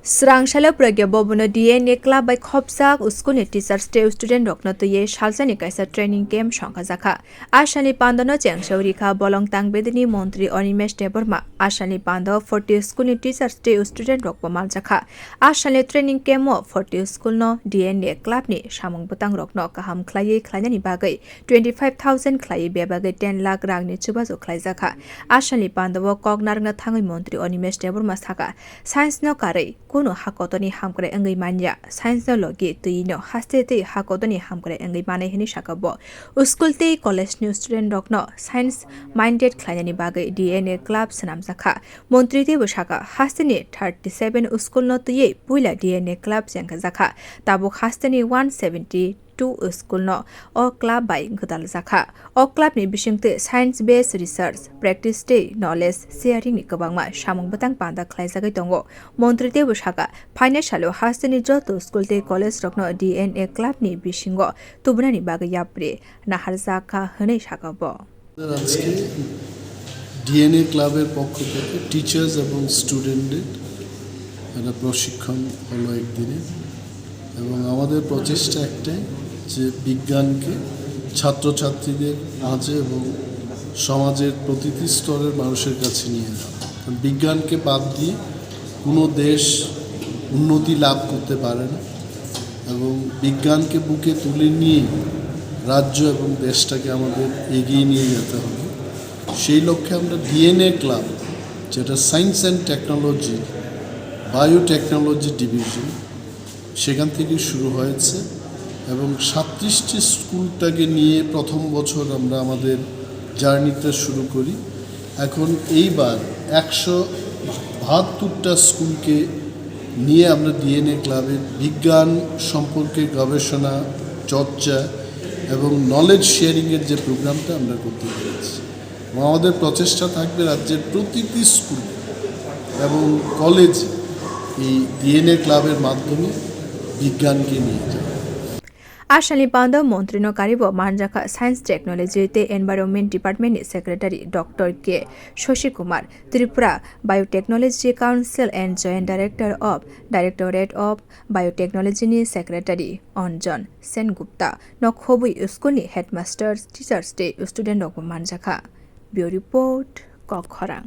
Srangshalo pragya bobono DNA club by khobjak schoolni teachers te student rokno tuye saljani kaisa training camp songchajakha ashani pandano chengshorika bolong tangbedini montri Animesh Deborma ashani pando 40 schoolni teachers te student rokbo maljakha ashani training camp mo 40 school no DNA club ni samung butang rokno kaham khlai khlainani bagai 25000 khlai bebagai 10 lakh rangni chubajo khlaijakha ashani pando kognarna thangai montri Animesh Deborma saka science no karai kuno hakotoni hamkore engai manya science no logi tuino haste te hakotoni hamkore engai mane hini sakabo school te college new student rokno science minded khlainani bagai DNA club sanamjakha montri te bosaka hasteni 37 school no tuye puila DNA club jangjakha tabo hasteni 172 school no o club by gudal jakha o club ni bisingte science based research practice te knowledge sharing ni kabangma samung batang panda khlaijagai tongo montri te bosaka financial hasteni joto school te college rokno DNA club ni bisingo tubunani bagai yapre nahar jakha hne sakabo DNA ক্লাবের পক্ষ থেকে teachers এবং স্টুডেন্টদের একটা প্রশিক্ষণ হলো একদিনে এবং আমাদের প্রচেষ্টা একটাই যে বিজ্ঞানকে ছাত্রছাত্রীদের মাঝে এবং সমাজের প্রতিটি স্তরের মানুষের কাছে নিয়ে যাওয়া বিজ্ঞানকে বাদ দিয়ে কোনো দেশ উন্নতি লাভ করতে পারে না এবং বিজ্ঞানকে বুকে তুলে নিয়ে রাজ্য এবং দেশটাকে আমাদের এগিয়ে নিয়ে যেতে হবে সেই লক্ষ্যে আমরা DNA ক্লাব যেটা science and technology biotechnology division সেখান থেকে শুরু হয়েছে এবং 37টি স্কুলটাকে নিয়ে প্রথম বছর আমরা আমাদের জার্নিটা শুরু করি এখন এইবার 172টা স্কুলকে নিয়ে আমরা DNA ক্লাবের বিজ্ঞান সম্পর্কে গবেষণা চর্চা এবং নলেজ শেয়ারিংয়ের যে প্রোগ্রামটা আমরা করতে পেরেছি আমাদের প্রচেষ্টা থাকবে রাজ্যের প্রতিটি স্কুল এবং কলেজে এই DNA ক্লাবের মাধ্যমে বিজ্ঞানকে নিয়ে যাওয়া Ashani Panda Montrino Karibo Manjaka Science Technology te Environment Department Secretary Dr. K. Shoshi Kumar Tripura Biotechnology Council and Joint Director of Directorate of Biotechnology ni Secretary Onjon Sengupta no khobui school ni headmasters teachers te student of Manjaka Bureau Report Kokhorang